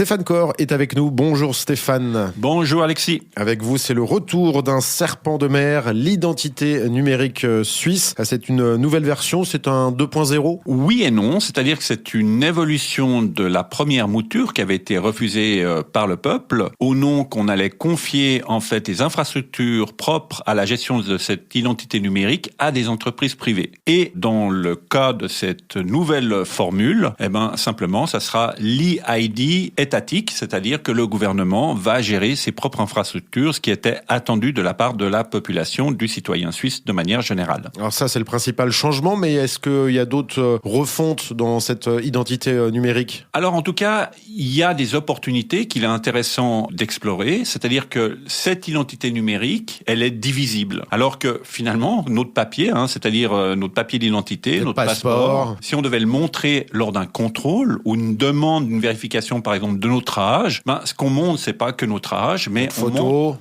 Stéphane Corr est avec nous. Bonjour Stéphane. Bonjour Alexis. Avec vous, c'est le retour d'un serpent de mer, l'identité numérique suisse. C'est une nouvelle version, c'est un 2.0 ? Oui et non, c'est-à-dire que c'est une évolution de la première mouture qui avait été refusée par le peuple, au nom qu'on allait confier en fait les infrastructures propres à la gestion de cette identité numérique à des entreprises privées. Et dans le cas de cette nouvelle formule, simplement, ça sera l'e-ID étatique, c'est-à-dire que le gouvernement va gérer ses propres infrastructures, ce qui était attendu de la part de la population, du citoyen suisse de manière générale. Alors ça, c'est le principal changement, mais est-ce qu'il y a d'autres refontes dans cette identité numérique ? Alors en tout cas, il y a des opportunités qu'il est intéressant d'explorer, c'est-à-dire que cette identité numérique, elle est divisible. Alors que finalement, notre papier, c'est-à-dire notre papier d'identité, notre passeport, si on devait le montrer lors d'un contrôle ou une demande, une vérification par exemple de notre âge, ce qu'on montre, c'est pas que notre âge, mais on montre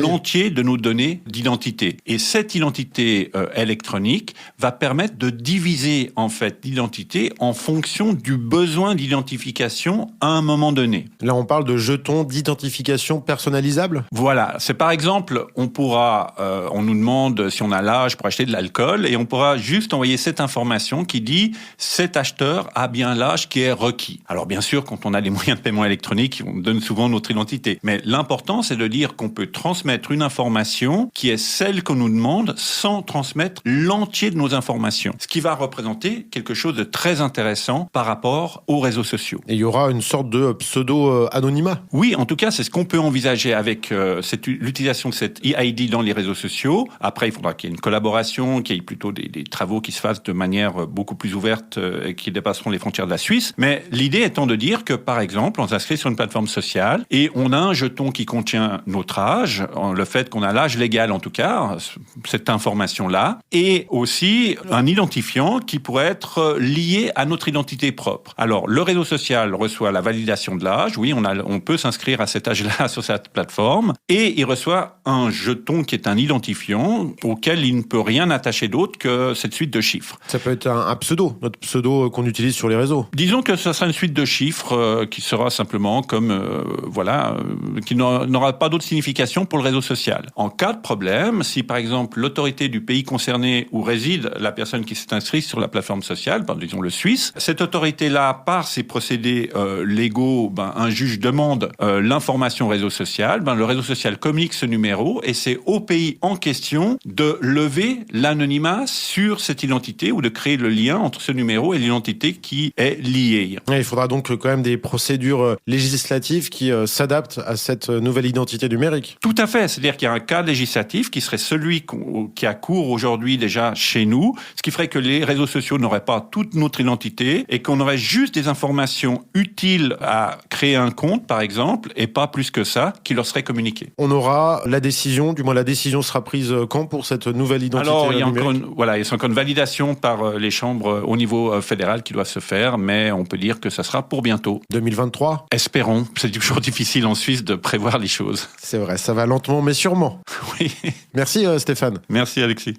l'entier de nos données d'identité. Et cette identité électronique va permettre de diviser en fait l'identité en fonction du besoin d'identification à un moment donné. Là, on parle de jetons d'identification personnalisables ? Voilà. C'est par exemple, on nous demande si on a l'âge pour acheter de l'alcool et on pourra juste envoyer cette information qui dit cet acheteur a bien l'âge qui est requis. Alors bien sûr, quand on a les moyens de paiement électronique, on donne souvent notre identité. Mais l'important, c'est de dire qu'on peut transmettre une information qui est celle qu'on nous demande sans transmettre l'entier de nos informations. Ce qui va représenter quelque chose de très intéressant par rapport aux réseaux sociaux. Et il y aura une sorte de pseudo-anonymat ? Oui, en tout cas, c'est ce qu'on peut envisager avec l'utilisation de cette e-ID dans les réseaux sociaux. Après, il faudra qu'il y ait une collaboration, qu'il y ait plutôt des travaux qui se fassent de manière beaucoup plus ouverte et qui dépasseront les frontières de la Suisse. Mais l'idée étant de dire que, par exemple, on s'inscrit sur une plateforme sociale et on a un jeton qui contient notre âge, le fait qu'on a l'âge légal en tout cas, cette information-là, et aussi un identifiant qui pourrait être lié à notre identité propre. Alors, le réseau social reçoit la validation de l'âge, oui, on peut s'inscrire à cet âge-là sur cette plateforme, et il reçoit un jeton qui est un identifiant auquel il ne peut rien attacher d'autre que cette suite de chiffres. Ça peut être un pseudo, notre pseudo qu'on utilise sur les réseaux. Disons que ce sera une suite de chiffres qui sera simplement comme, qui n'aura pas d'autre signification pour le réseau social. En cas de problème, si par exemple l'autorité du pays concerné où réside la personne qui s'est inscrite sur la plateforme sociale, disons le Suisse, cette autorité-là, par ses procédés légaux, un juge demande l'information au réseau social, le réseau social communique ce numéro et c'est au pays en question de lever l'anonymat sur cette identité ou de créer le lien entre ce numéro et l'identité qui est liée. Il faudra donc quand même des procédures législatives qui s'adaptent à cette nouvelle identité numérique. Tout à fait, c'est-à-dire qu'il y a un cadre législatif qui serait celui qui a cours aujourd'hui déjà chez nous, ce qui ferait que les réseaux sociaux n'auraient pas toute notre identité et qu'on aurait juste des informations utiles à créer un compte, par exemple, et pas plus que ça, qui leur seraient communiquées. On aura la décision, du moins la décision sera prise quand pour cette nouvelle identité numérique ? Alors, il y a encore une validation par les chambres au niveau fédéral qui doit se faire, mais on peut dire que ça sera pour bientôt. 2023 ? Espérons. C'est toujours difficile en Suisse de prévoir les choses. C'est vrai, ça va lentement mais sûrement. Oui. Merci Stéphane. Merci Alexis.